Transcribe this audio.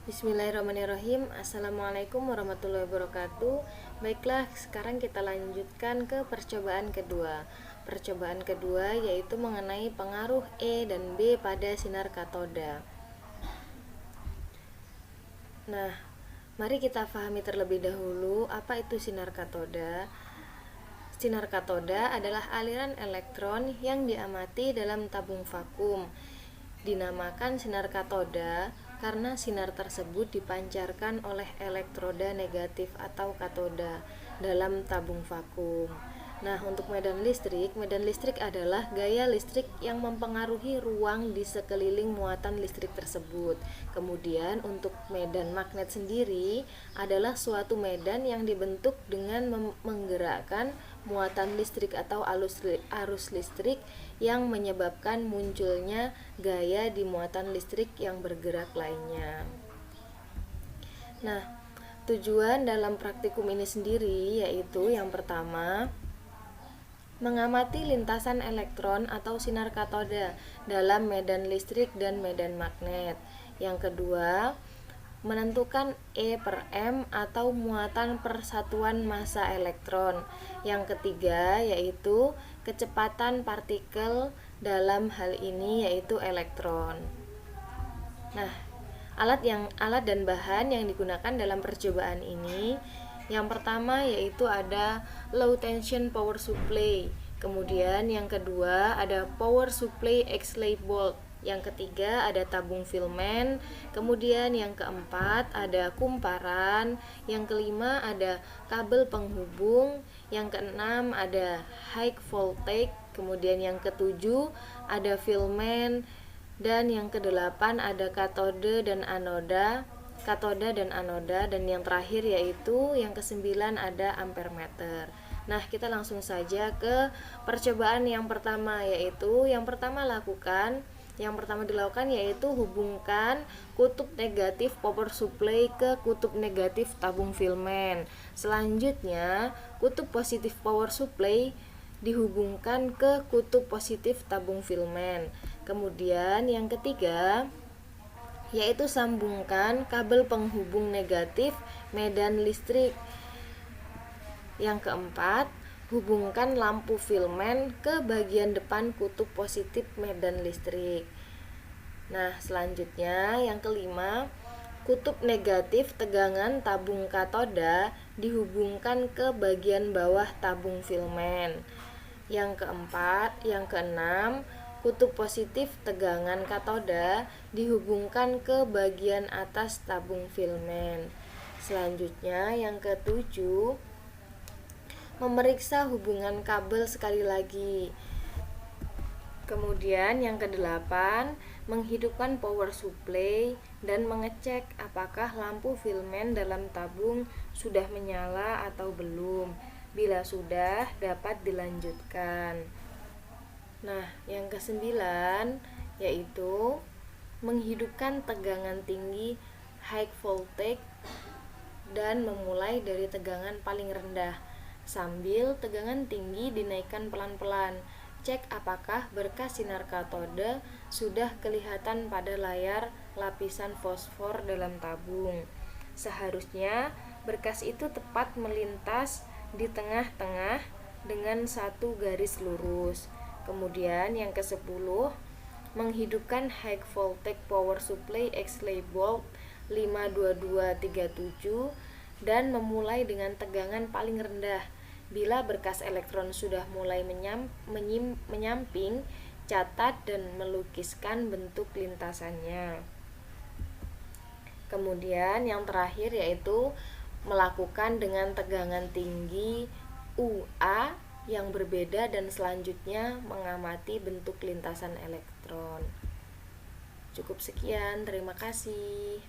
Bismillahirrahmanirrahim. Assalamualaikum warahmatullahi wabarakatuh. Baiklah, sekarang kita lanjutkan ke percobaan kedua. Percobaan kedua yaitu mengenai pengaruh E dan B pada sinar katoda. Nah, mari kita pahami terlebih dahulu apa itu sinar katoda. Sinar katoda adalah aliran elektron yang diamati dalam tabung vakum. Dinamakan sinar katoda karena sinar tersebut dipancarkan oleh elektroda negatif atau katoda dalam tabung vakum. Nah, untuk medan listrik adalah gaya listrik yang mempengaruhi ruang di sekeliling muatan listrik tersebut. Kemudian untuk medan magnet sendiri adalah suatu medan yang dibentuk dengan menggerakkan muatan listrik atau arus listrik yang menyebabkan munculnya gaya di muatan listrik yang bergerak lainnya. Nah, tujuan dalam praktikum ini sendiri yaitu yang pertama, mengamati lintasan elektron atau sinar katoda dalam medan listrik dan medan magnet. Yang kedua, menentukan E per M atau muatan persatuan massa elektron. Yang ketiga yaitu kecepatan partikel, dalam hal ini yaitu elektron. Nah, alat dan bahan yang digunakan dalam percobaan ini, yang pertama yaitu ada low tension power supply. Kemudian yang kedua ada power supply X-lay bulb. Yang ketiga ada tabung filament. Kemudian yang keempat ada kumparan. Yang kelima ada kabel penghubung. Yang keenam ada high voltage. Kemudian yang ketujuh ada filament. Dan yang kedelapan ada katoda dan anoda. Dan yang terakhir yaitu yang kesembilan ada ampermeter. Nah, kita langsung saja ke percobaan yang pertama, yaitu yang pertama dilakukan yaitu hubungkan kutub negatif power supply ke kutub negatif tabung filament. Selanjutnya, kutub positif power supply dihubungkan ke kutub positif tabung filament. Kemudian yang ketiga yaitu sambungkan kabel penghubung negatif medan listrik. Yang keempat, hubungkan lampu filament ke bagian depan kutub positif medan listrik. Nah, selanjutnya yang kelima, kutub negatif tegangan tabung katoda dihubungkan ke bagian bawah tabung filament. Yang keenam, kutub positif tegangan katoda dihubungkan ke bagian atas tabung filament. Selanjutnya yang ketujuh, memeriksa hubungan kabel sekali lagi. Kemudian yang kedelapan, menghidupkan power supply dan mengecek apakah lampu filament dalam tabung sudah menyala atau belum. Bila sudah, dapat dilanjutkan. Nah, yang kesembilan yaitu menghidupkan tegangan tinggi high voltage dan memulai dari tegangan paling rendah sambil tegangan tinggi dinaikkan pelan-pelan. Cek apakah berkas sinar katoda sudah kelihatan pada layar lapisan fosfor dalam tabung. Seharusnya berkas itu tepat melintas di tengah-tengah dengan satu garis lurus. Kemudian yang ke-10, menghidupkan high voltage power supply X-lay bulb 52237 dan memulai dengan tegangan paling rendah. Bila berkas elektron sudah mulai menyamping, catat dan melukiskan bentuk lintasannya. Kemudian yang terakhir yaitu melakukan dengan tegangan tinggi UA yang berbeda dan selanjutnya mengamati bentuk lintasan elektron. Cukup sekian, terima kasih.